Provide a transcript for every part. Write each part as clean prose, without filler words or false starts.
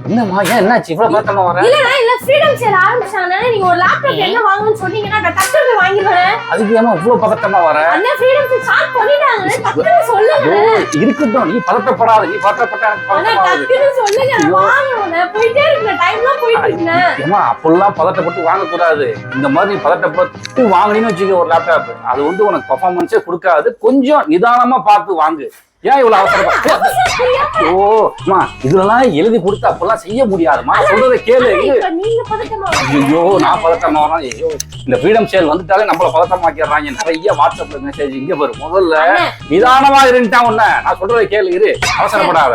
என்னம்மா ஏன் என்னாச்சு இவ்வளவு பதட்டமா வர? இல்ல ஃப்ரீடம் சேல் ஆரம்பிச்சானே. நீங்க ஒரு லேப்டாப் என்ன வாங்கணும்னு சொன்னீங்கன்னா நான் டக்குனு போய் வாங்கிடுவேன். அதுக்கு ஏமா இவ்வளவு பதட்டமா வர? அண்ணா ஃப்ரீடம் சேல் ஸ்டார்ட் பண்ணிட்டாங்க. டக்குனு சொல்லுங்க. இருக்கட்டும், நீ பதட்டப்படாத. நீ பதட்டப்பட்டா எனக்கு பதட்டமா வருது. டக்குனு சொல்லுங்க. வாங்கணும். போயிட்டே இருக்கேன். டைம்லாம் போயிட்டு இருக்குங்க. ஏமா அப்பெல்லாம் பதட்டப்பட்டு வாங்க கூடாது. இந்த மாதிரி பதட்டப்பட்டு வாங்குனீன்னு வச்சுக்க ஒரு லேப்டாப், அது வந்து உனக்கு பெர்ஃபார்மன்ஸே கொடுக்காது. கொஞ்சம் நிதானமா பார்த்து வாங்கு. ஏன் இவ்வளவு அவசரப்பா? ஓ அம்மா, இதெல்லாம் எழுதி கொடுத்து அப்பெல்லாம் செய்ய முடியாதுமா. சொல்றதை கேளு. ஐயோ நான் பதட்டமா வரேன். ஐயோ இந்த ஃப்ரீடம் சேல் வந்துட்டாலே நம்மள பதட்டமாக்கிடுறாங்க. நிறைய வாட்ஸ்அப்ல மெசேஜ். இங்க பாரு, முதல்ல நிதானமா இருந்துட்டா உன்ன. நான் சொல்றதை கேளு, இரு, அவசரப்படாத.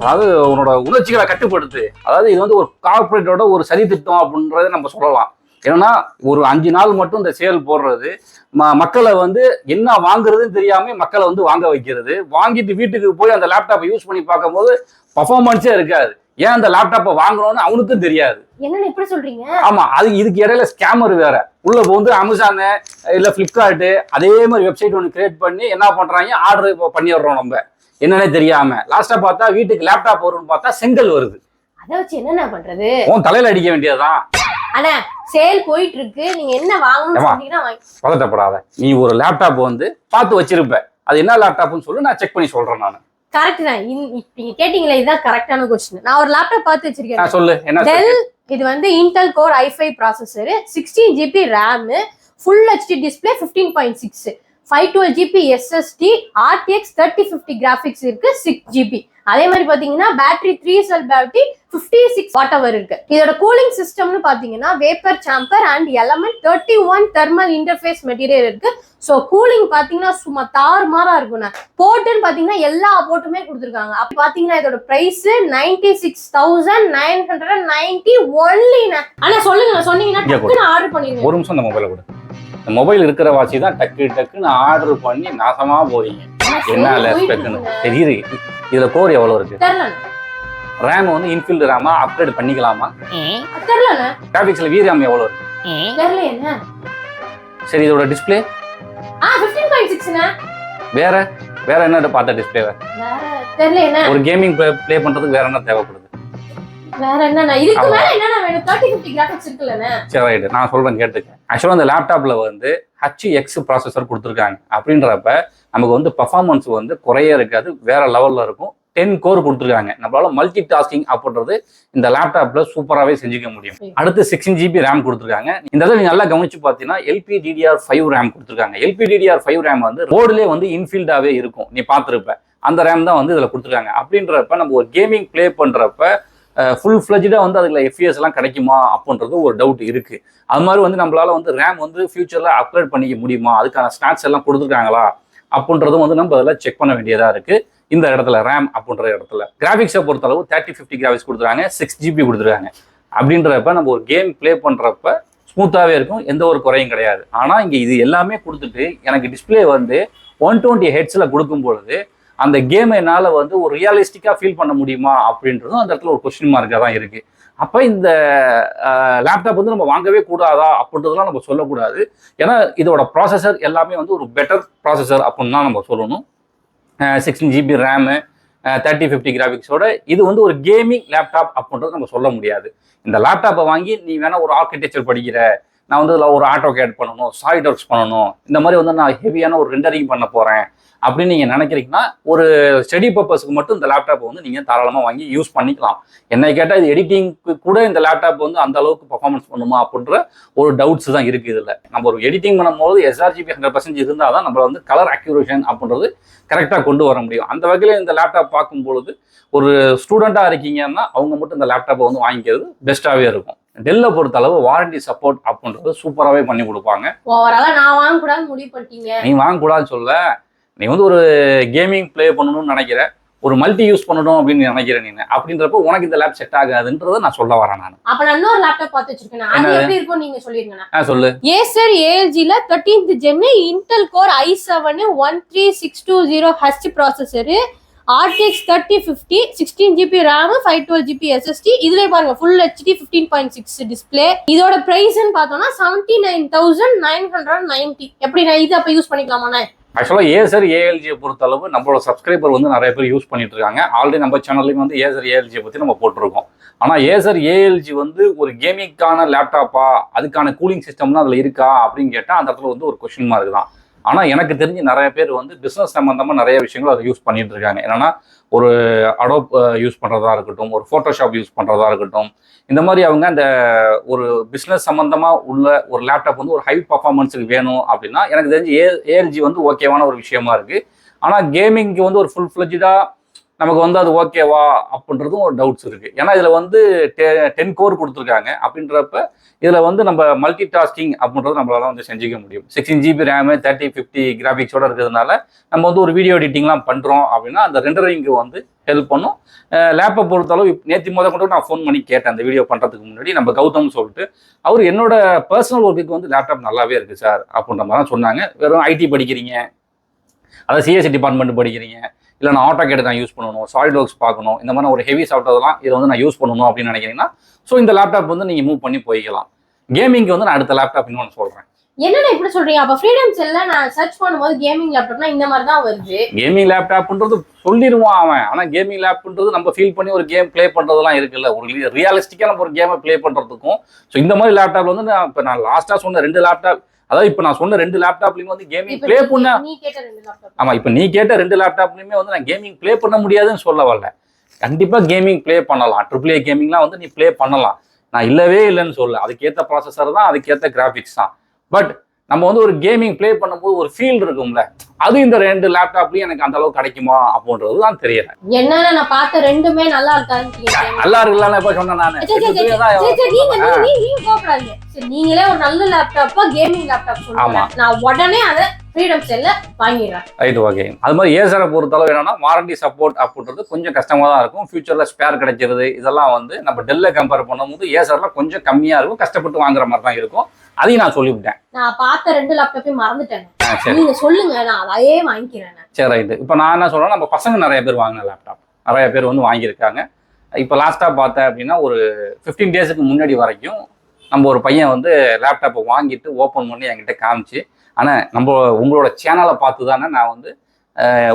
அதாவது உன்னோட உணர்ச்சிகளை கட்டுப்படுத்து. அதாவது இது வந்து ஒரு கார்பரேட்டோட ஒரு சதி திட்டம் அப்படின்றத நம்ம சொல்லலாம். ஏன்னா ஒரு 5 நாள் மட்டும் இந்த சேல் போடுறது, மக்களை வந்து என்ன வாங்குறதுன்னு தெரியாம மக்களை வந்து வாங்க வைக்கிறது. வாங்கிட்டு வீட்டுக்கு போய் அந்த லேப்டாப்பை யூஸ் பண்ணி பார்க்கும் போது பர்ஃபார்மன்ஸே இருக்காது. ஏன் அந்த லேப்டாப்பை வாங்கணும்னு அவனுக்கும் தெரியாது. என்ன இப்படி சொல்றீங்க? ஆமா, அது இதுக்கு இடையில ஸ்கேமர் வேற உள்ள வந்து அமேசான் இல்ல பிளிப்கார்ட் அதே மாதிரி வெப்சைட் ஒன்று கிரியேட் பண்ணி என்ன பண்றாங்க, ஆர்டர் பண்ணிடுறோம் நம்ம என்னன்னே தெரியாம. லாஸ்டா பார்த்தா வீட்டுக்கு லேப்டாப் வரும்னு பார்த்தா செங்கல் வருது. அதை வச்சு என்ன பண்றது? உன் தலையில அடிக்க வேண்டியதுதான். அண்ணா சேல் போயிட்டு இருக்கு, நீங்க என்ன வாங்கணும்னு சொன்னீங்கன்னா வாங்கி. பதட்டப்படாத. நீ ஒரு லேப்டாப் வந்து பார்த்து வச்சிருப்ப, அது என்ன லேப்டாப்னு சொல்லு, நான் செக் பண்ணி சொல்றேன். நான் கரெக்ட் தான். நீங்க கேட்டீங்களே, இதுதான் கரெக்டான क्वेश्चन. நான் ஒரு லேப்டாப் பார்த்து வச்சிருக்கேன். சொல்லு என்ன? டெல் இது வந்து Intel core i5 processor, 16 GB RAM, full HD display, 15.6, 512 GB SSD, RTX 3050 graphics இருக்கு, 6 GB. அதே மாதிரி பாத்தீங்கன்னா battery 3 cell battery 56 watt hour இருக்கு. இதோட கூலிங் சிஸ்டம்னு பாத்தீங்கன்னா vapour chamber and element 31 thermal interface material இருக்கு. ஸோ கூலிங் பாத்தீங்கன்னா சும்மா தாறுமாறா இருக்குண்ணா. போர்ட்டுன்னு பாத்தீங்கன்னா எல்லா போர்ட்டுமே கொடுத்துருக்காங்க. அப்படி பாத்தீங்கன்னா இதோட பிரைஸ் 96,990 ஒன்லிண்ணா. ஆனா சொல்லுங்க, சொன்னீங்கன்னா டக்குன்னு ஆர்டர் பண்ணிடுங்க. ஒரு நிமிஷம் இந்த மொபைலை கூட. இந்த மொபைல் இருக்கிற வாட்சி தான் டக்குன்னு ஆர்டர் பண்ணி நாசமா போறீங்க. என்ன ஸ்பெக்குன்னு தெரியுது. இதுல கோர் எவ்வளவு இருக்கு? ரேம் வந்து இன்ஃபில்ட் ரேமா அப்கிரேட் பண்ணிக்கலாமா? தெரியல. கிராபிக்ஸ்ல VRAM எவ்வளவு இருக்கு? தெரியல. சரி, இதோட டிஸ்ப்ளே 15.6னா. வேற என்ன பார்த்த டிஸ்ப்ளே? வேற தெரியல. ஒரு கேமிங் ப்ளே பண்றதுக்கு வேற என்ன தேவைப்படுது? வேற என்னன்னா இதுக்கு மேல என்னன்னா வேணும்? 3050 கிராபிக்ஸ் இருக்குல்லண்ணே. சரி ரைட், நான் சொல்றேன் கேட்டுக்க. ஆக்சுவலா அந்த லேப்டாப்ல வந்து HX ப்ராசஸர் கொடுத்துருக்காங்க. அப்படின்றப்ப நமக்கு வந்து பெர்ஃபார்மன்ஸ் வந்து குறைய இருக்காது, வேற லெவல்ல இருக்கும். 10 கோர் கொடுத்துருக்காங்க. நம்மளால மல்டி டாஸ்கிங் அப்படின்றது இந்த லேப்டாப்ல சூப்பராகவே செஞ்சுக்க முடியும். அடுத்து 16 GB ரேம் கொடுத்துருக்காங்க. இந்த இதில் நீங்க நல்லா கவனிச்சு பார்த்தீங்கன்னா LPDDR5 ரேம் கொடுத்துருக்காங்க. LPDDR5 ரேம் வந்து போர்டுலேயே வந்து இன்ஃபீல்டாவே இருக்கும், நீ பார்த்துருப்ப. அந்த ரேம் தான் வந்து இதில் கொடுத்துருக்காங்க. அப்படின்றப்ப நம்ம ஒரு கேமிங் பிளே பண்றப்ப ஃபுல் ஃபிளஜ்டாக வந்து அதில் FPS எல்லாம் கிடைக்குமா அப்படின்றது ஒரு டவுட் இருக்கு. அது மாதிரி வந்து நம்மளால வந்து ரேம் வந்து ஃபியூச்சர்ல அப்கிரேட் பண்ணிக்க முடியுமா, அதுக்கான ஸ்டாட்ஸ் எல்லாம் கொடுத்துருக்காங்களா அப்படின்றதும் வந்து நம்ம அதெல்லாம் செக் பண்ண வேண்டியதா இருக்கு. இந்த இடத்துல ரேம் அப்படின்ற இடத்துல கிராபிக்ஸை பொறுத்தளவு 3050 கிராபிக்ஸ் கொடுத்துருக்காங்க, 6 GB கொடுத்துருக்காங்க. அப்படின்றப்ப நம்ம ஒரு கேம் பிளே பண்றப்ப ஸ்மூத்தாவே இருக்கும், எந்த ஒரு குறையும் கிடையாது. ஆனா இங்க இது எல்லாமே கொடுத்துட்டு எனக்கு டிஸ்பிளே வந்து 120 ஹெர்ட்ஸ்ல கொடுக்கும் பொழுது அந்த கேமை என்னால் வந்து ஒரு ரியலிஸ்டிக்காக ஃபீல் பண்ண முடியுமா அப்படின்றதும் அந்த இடத்துல ஒரு கொஸ்டின் மார்க்காக தான் இருக்குது. அப்போ இந்த லேப்டாப் வந்து நம்ம வாங்கவே கூடாதா அப்படின்றதுலாம் நம்ம சொல்லக்கூடாது. ஏன்னா இதோட ப்ராசஸர் எல்லாமே வந்து ஒரு பெட்டர் ப்ராசஸர் அப்படின்னு தான் நம்ம சொல்லணும். 16 GB ரேமு, 3050 கிராபிக்ஸோட இது வந்து ஒரு கேமிங் லேப்டாப் அப்படின்றது நம்ம சொல்ல முடியாது. இந்த லேப்டாப்பை வாங்கி நீ வேணால் ஒரு ஆர்கிடெக்சர் படிக்கிற, நான் வந்து இதில் ஒரு ஆட்டோ கேட் பண்ணணும், சாலிட் ஒர்க்ஸ் பண்ணணும், இந்த மாதிரி வந்து நான் ஹெவியான ஒரு ரெண்டரிங் பண்ண போகிறேன் அப்படின்னு நீங்கள் நினைக்கிறீங்கன்னா ஒரு ஸ்டடி பர்பஸ்க்கு மட்டும் இந்த லேப்டாப் வந்து நீங்கள் தாராளமாக வாங்கி யூஸ் பண்ணிக்கலாம். என்னை கேட்டால் இது எடிட்டிங்க்கு கூட இந்த லேப்டாப் வந்து அந்த அளவுக்கு பர்ஃபார்மன்ஸ் பண்ணுமா அப்படின்ற ஒரு டவுட்ஸ் தான் இருக்குது. இதில் நம்ம ஒரு எடிட்டிங் பண்ணும்போது sRGB 100% இருந்தால் தான் நம்ம வந்து கலர் அக்யூரேஷன் அப்படின்றது கரெக்டாக கொண்டு வர முடியும். அந்த வகையில் இந்த லேப்டாப் பார்க்கும்பொழுது ஒரு ஸ்டூடெண்ட்டாக இருக்கீங்கன்னா அவங்க மட்டும் இந்த லேப்டாப்பை வந்து வாங்கிக்கிறது பெஸ்ட்டாகவே இருக்கும். டெல்லை பொறுத்த அளவு வாரண்டி சப்போர்ட் அப்படின்றது சூப்பராகவே பண்ணி கொடுப்பாங்க. நான் வாங்கக்கூடாதுன்னு முடிவு பண்ணிட்டீங்க. நீ வாங்கக்கூடாதுன்னு சொல்ல, நீ வந்து ஒரு கேமிங் பிளே பண்ணணும்னு நினைக்கிற, ஒரு மல்டி யூஸ் பண்ணணும் அப்படின்னு நினைக்கிறேன் நீ, அப்படின்றப்ப உனக்கு இந்த லேப் செட் ஆகாதுன்றதை நான் சொல்ல வரேன். நான் அப்ப நான் இன்னொரு லேப்டாப் பார்த்து வச்சிருக்கேன், அது எப்படி இருக்கும் நீங்க சொல்லிருங்க. சொல்லு. Acer ALGல 13th gen Intel Core i7 13620H processor, RTX 3050, 16 GB RAM, 512 GB SSD. இதுல பாருங்க ஃபுல் HD 15.6 டிஸ்பிளே. இதோட பிரைஸ்ன்னு பார்த்தோம்னா 79,990. எப்படி நான் இது அப்ப யூஸ் பண்ணிக்கலாமா? ஆக்சுவலாக ஏசர் ஏஎல்ஜியை பொறுத்தளவு நம்மளோட சப்ஸ்கிரைபர் வந்து நிறைய பேர் யூஸ் பண்ணிட்டு இருக்காங்க. ஆல்ரெடி நம்ம சேனல்லையும் வந்து ஏசர் ஏஎல்ஜியை பற்றி நம்ம போட்டிருக்கோம். ஆனால் ஏசர் ஏஎல்ஜி வந்து ஒரு கேமிங்கான லேப்டாப்பா, அதுக்கான கூலிங் சிஸ்டம்லாம் அதில் இருக்கா அப்படின்னு கேட்டால் அந்த இடத்துல வந்து ஒரு கொஸ்டின் மார்க் தான். ஆனால் எனக்கு தெரிஞ்சு நிறைய பேர் வந்து பிஸ்னஸ் சம்மந்தமாக நிறைய விஷயங்கள் அதை யூஸ் பண்ணிட்டு இருக்காங்க. என்னன்னா ஒரு அடோப் யூஸ் பண்ணுறதா இருக்கட்டும், ஒரு ஃபோட்டோஷாப் யூஸ் பண்ணுறதா இருக்கட்டும், இந்த மாதிரி அவங்க அந்த ஒரு பிஸ்னஸ் சம்மந்தமாக உள்ள ஒரு லேப்டாப் வந்து ஒரு ஹை பர்ஃபார்மன்ஸுக்கு வேணும் அப்படின்னா எனக்கு தெரிஞ்சு ஏஎல்ஜி வந்து ஓகேவான ஒரு விஷயமா இருக்குது. ஆனால் கேமிங்க்கு வந்து ஒரு ஃபுல் ஃப்ளெஜ்டாக நமக்கு வந்து அது ஓகேவா அப்படின்றதும் ஒரு டவுட்ஸ் இருக்குது. ஏன்னா இதில் வந்து 10 கோர் கொடுத்துருக்காங்க. அப்படின்றப்ப இதில் வந்து நம்ம மல்டி டாஸ்கிங் அப்படின்றது நம்மளால வந்து செஞ்சுக்க முடியும். 16 GB ரேமு 3050 கிராஃபிக்ஸோட இருக்கிறதுனால நம்ம வந்து ஒரு வீடியோ எடிட்டிங்லாம் பண்ணுறோம் அப்படின்னா அந்த ரெண்டரிங்க்கு வந்து ஹெல்ப் பண்ணும். லேப்பை பொறுத்தளவு நேற்று கொண்டு நான் ஃபோன் பண்ணி கேட்டேன் அந்த வீடியோ பண்ணுறதுக்கு முன்னாடி. நம்ம கௌதம் சொல்லிட்டு அவர் என்னோட பர்சனல் ஒர்க்குக்கு வந்து லேப்டாப் நல்லாவே இருக்குது சார் அப்படின்ற மாதிரி தான் சொன்னாங்க. வெறும் ஐடி படிக்கிறீங்க, அதாவது சிஎஸ்சி டிபார்ட்மெண்ட் படிக்கிறீங்க, இல்லை நான் ஆட்டோகேட் தான் யூஸ் பண்ணணும், சாலிட் ஒர்க்ஸ் பார்க்கணும், இந்த மாதிரி ஒரு ஹெவி சாஃப்ட்வேர்லாம் இதை வந்து நான் யூஸ் பண்ணணும் அப்படின்னு நினைக்கிறீங்கன்னா ஸோ இந்த லேப்டாப் வந்து நீங்கள் மூவ் பண்ணி போய்க்கலாம். கேமிங்க்கு வந்து நான் அடுத்த லேப்டாப் இன்னொன்று சொல்கிறேன். என்னன்னா இப்படி சொல்றீங்க? அப்ப ஃப்ரீடம் செல்ல நான் சர்ச் பண்ணும்போது கேமிங் லேப்டாப்னா இந்த மாதிரி தான் வருது. கேமிங் லேப்டாப்ன்றது சொல்லிடுவான் அவன். ஆனால் கேமிங் லேப்ன்றது நம்ம ஃபீல் பண்ணி ஒரு கேம் ப்ளே பண்ணுறதுலாம் இருக்குல்ல, ஒரு ரியலிஸ்டிக்காக நம்ம ஒரு கேமை ப்ளே பண்ணுறதுக்கும். ஸோ இந்த மாதிரி லேப்டாப் வந்து நான் லாஸ்ட்டாக சொன்ன 2 லேப்டாப், அதாவது இப்போ நான் சொன்ன 2 லேப்டாப்லையும் வந்து கேமிங் ப்ளே பண்ண. ஆமாம், இப்போ நீ கேட்ட 2 லேப்டாப்லையுமே வந்து நான் கேமிங் ப்ளே பண்ண முடியாதுன்னு சொல்ல வரல. கண்டிப்பாக கேமிங் ப்ளே பண்ணலாம். AAA கேமிங்லாம் வந்து நீ ப்ளே பண்ணலாம். நான் இல்லவே இல்லைன்னு சொல்ல. அதுக்கேற்ற ப்ராசஸர் தான், அதுக்கேற்ற கிராஃபிக்ஸ் தான். பட் நம்ம வந்து ஒரு கேமிங் ப்ளே பண்ணும்போது ஒரு ஃபீல் இருக்கும்ல, அது இந்த 2 லேப்டாப்லயும் எனக்கு அந்த அளவுக்கு கிடைக்குமா அப்படின்றது தான் தெரியல. என்னன்னா நான் பார்த்த ரெண்டுமே நல்லா இருக்கான்னு நல்லா இருக்குல்ல இப்ப சொன்னேன் நானு. நீங்களே ஒரு நல்ல லேப்டாப்பா கேமிங் லேப்டாப் சொல்லுங்க, நான் உடனே அதை ஃப்ரீடம் செல்ல வாங்கிடுறேன். Right, okay. அது மாதிரி ஏசரை பொறுத்தளவு என்னன்னா வாரண்டி சப்போர்ட் அப்படின்றது கொஞ்சம் கஷ்டமா தான் இருக்கும். ஃபியூச்சர்ல ஸ்பேர் கிடைக்கிறது இதெல்லாம் வந்து நம்ம டெல்ல கம்பேர் பண்ணும்போது ஏசர்ல கொஞ்சம் கம்மியா இருக்கும், கஷ்டப்பட்டு வாங்குற மாதிரி தான் இருக்கும். அதையும் நான் சொல்லிவிட்டேன். நான் பார்த்த 2 லேப்டாப்பையும் மறந்துட்டேன். நீங்க சொல்லுங்க, நான் அதையே வாங்கிக்கிறேன். சரி, ரைட்டு. இப்போ நான் என்ன சொல்றேன், நம்ம பசங்க நிறைய பேர் வாங்கின லேப்டாப் நிறைய பேர் வந்து வாங்கியிருக்காங்க. இப்போ லாஸ்ட்டாக பார்த்தேன் அப்படின்னா ஒரு 15 டேஸுக்கு முன்னாடி வரைக்கும் நம்ம ஒரு பையன் வந்து லேப்டாப்பை வாங்கிட்டு ஓப்பன் பண்ணி என்கிட்ட காமிச்சு, ஆனால் நம்ம உங்களோட சேனலை பார்த்து தானே நான் வந்து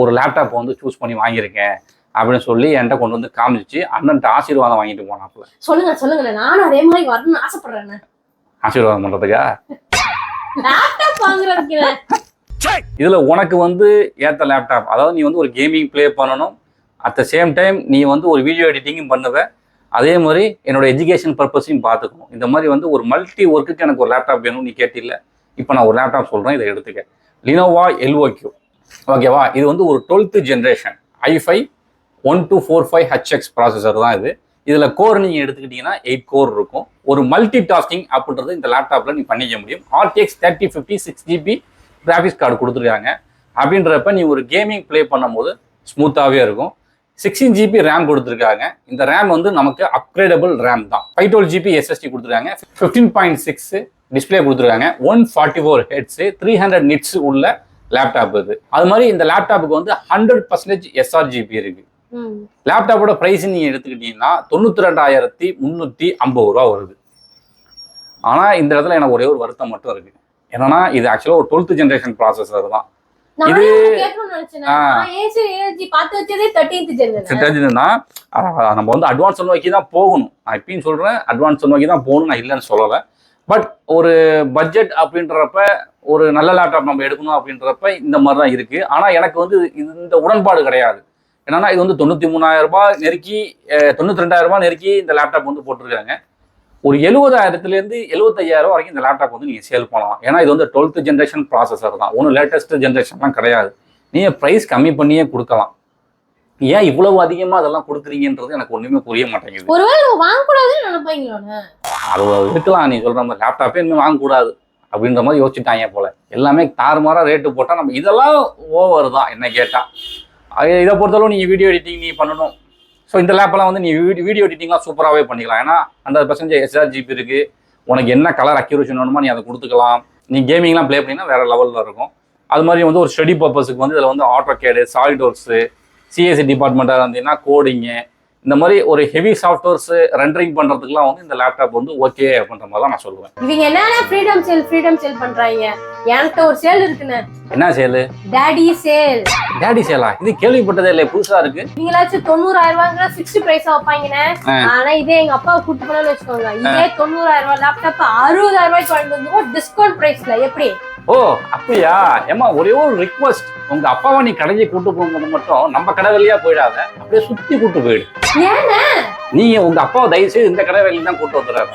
ஒரு லேப்டாப் வந்து சூஸ் பண்ணி வாங்கியிருக்கேன் அப்படின்னு சொல்லி என்கிட்ட கொண்டு வந்து காமிச்சு அண்ணன்ட்ட ஆசீர்வாதம் வாங்கிட்டு போனாப்புல. சொல்லுங்க சொல்லுங்க, நானும் அதே மாதிரி வரணும்னு ஆசைப்படுறேன். ஆசீர்வாதம் பண்றதுக்கா? லேப்டாப் வாங்குறதுக்கு இதுல உனக்கு வந்து ஏத்த லேப்டாப், அதாவது நீ வந்து ஒரு கேமிங் ப்ளே பண்ணணும், அட் த சேம் டைம் நீ வந்து ஒரு வீடியோ எடிட்டிங்கும் பண்ணுவ, அதே மாதிரி என்னோட எஜுகேஷன் பர்பஸையும் பார்த்துக்கணும். இந்த மாதிரி வந்து ஒரு மல்டி ஒர்க்குக்கு எனக்கு ஒரு லேப்டாப் வேணும் நீ கேட்டில்ல, இப்போ நான் ஒரு லேப்டாப் சொல்கிறேன், இதை எடுத்துக்க. லினோவா LOQ, ஓகேவா? இது வந்து ஒரு 12th generation i5 1245HX processor தான் இது. இதில் கோர் நீங்கள் எடுத்துக்கிட்டிங்கன்னா 8 கோர் இருக்கும். ஒரு மல்டி டாஸ்கிங் அப்படின்றது இந்த லேப்டாப்பில் நீ பண்ணிக்க முடியும். RTX 3050 6GB கிராஃபிக்ஸ் கார்டு கொடுத்துருக்காங்க. அப்படின்றப்ப நீ ஒரு கேமிங் ப்ளே பண்ணும்போது ஸ்மூத்தாகவே இருக்கும். 16 GB ரேம் கொடுத்துருக்காங்க. இந்த ரேம் வந்து நமக்கு அப்கிரேடபிள் ரேம் தான். 512 GB SSD கொடுத்துருக்காங்க. 15.6 டிஸ்பிளே கொடுத்துருக்காங்க. 144 ஹெட்ஸு 300 நிட்ஸ் உள்ள லேப்டாப் இது. அது மாதிரி இந்த லேப்டாப்புக்கு வந்து 100% sRGB இருக்கு. லேப்டாப்போட பிரைஸ் நீங்க எடுத்துக்கிட்டீங்கன்னா 92,350 ரூபா வருது. ஆனா இந்த இடத்துல எனக்கு ஒரே ஒரு வருத்தம் மட்டும் இருக்கு. என்னன்னா இது ஆக்சுவலா ஒரு 12th ஜென்ரேஷன் ப்ராசஸர் தான். இது நம்ம வந்து அட்வான்ஸ் நோக்கி தான் போகணும். நான் இப்பயும் சொல்றேன், அட்வான்ஸ் நோக்கி தான் போகணும், நான் இல்லைன்னு சொல்லலை. பட் ஒரு பட்ஜெட் அப்படின்றப்ப ஒரு நல்ல லேப்டாப் நம்ம எடுக்கணும் அப்படின்றப்ப இந்த மாதிரி தான் இருக்கு. ஆனா எனக்கு வந்து இந்த உடன்பாடு கிடையாது. என்னன்னா இது வந்து 93,000 ரூபாய் நெருக்கி 92,000 ரூபாய் நெருக்கி இந்த லேப்டாப் வந்து போட்டிருக்காங்க. ஒரு 70,000 75,000 வரைக்கும் இந்த லேப்டாப் வந்து நீங்கள் சேல் பண்ணலாம். ஏன்னா இது வந்து 12th ஜென்ரேஷன் ப்ராசஸர் தான், ஒன்றும் லேட்டஸ்ட் ஜென்ரேஷன்லாம் கிடையாது. நீங்கள் ப்ரைஸ் கம்மி பண்ணியே கொடுக்கலாம். ஏன் இவ்வளவு அதிகமாக அதெல்லாம் கொடுக்குறீங்கன்றது எனக்கு ஒன்றுமே புரிய மாட்டேங்குது. அது இருக்கலாம், நீ சொல்கிற மாதிரி லேப்டாப்பே இன்னும் வாங்கக்கூடாது அப்படின்ற மாதிரி யோசிச்சுட்டாங்க போல. எல்லாமே தாறுமாறாக ரேட்டு போட்டால் நம்ம இதெல்லாம் ஓவர் தான் என்ன கேட்டால். இதை பொறுத்தளவு நீங்கள் வீடியோ எடிட்டிங் நீ பண்ணணும். ஸோ இந்த லேப்பெல்லாம் வந்து நீ வீடியோ எடிட்டிங்லாம் சூப்பராகவே பண்ணிக்கலாம். ஏன்னா 100% sRGB இருக்குது. உனக்கு என்ன கலர் அக்யூரேஷன் வேணுமோ நீ அதை கொடுத்துக்கலாம். நீ கேமிங்லாம் ப்ளே பண்ணிங்கன்னா வேறு லெவலில் இருக்கும். அது மாதிரி வந்து ஒரு ஸ்டடி பர்பஸுக்கு வந்து இதில் வந்து ஆட்டோகேடு, சாலிட் ஒர்க்ஸு, சிஎஸ்சி டிபார்ட்மெண்ட்டாக இருந்தீங்கன்னா கோடிங்கு, இந்த மாதிரி ஒரு ஹெவி சாஃப்ட்வேர்ஸ் ரெண்டரிங் பண்றதுக்குலாம் வந்து இந்த லேப்டாப் வந்து ஓகே அப்படின்ற மாதிரி தான் நான் சொல்லுவேன். இவங்க என்னன்னா ஃப்ரீடம் சேல் பண்றாங்க. என்கிட்ட ஒரு சேல் இருக்குண்ணே. என்ன சேல்? Daddy sale. டாடி சேலா? இது கேள்விப்பட்டதே இல்லை, புதுசா இருக்கு. நீங்களாச்சும் 90,000 ரூபாய்க்கு ஃபிக்ஸ்ட் பிரைஸா வைப்பாங்கண்ணே. ஆனா இதே எங்க அப்பாவை கூட்டு போனான்னு வச்சுக்கோங்க, இதே 90,000 ரூபாய் லேப்டாப் 60,000 ரூபாய்க்கு வாங்கி வந்துருவோம் டிஸ்கவுண்ட் பிரைஸ்ல. எப்படி? ஓ அப்படியா? ஏமா ஒரே ஒரு ரிக்வஸ்ட், உங்க அப்பாவை நீ கடைக்கு கூட்டு போகும்போது மட்டும் நம்ம கடை வழியா போயிடாத, அப்படியே சுத்தி கூட்டு போயிடு. ஏன்னா நீ உங்க அப்பாவை தயவு செய்து இந்த கடை வழியா தான் கூட்டு வந்துடுறாரு.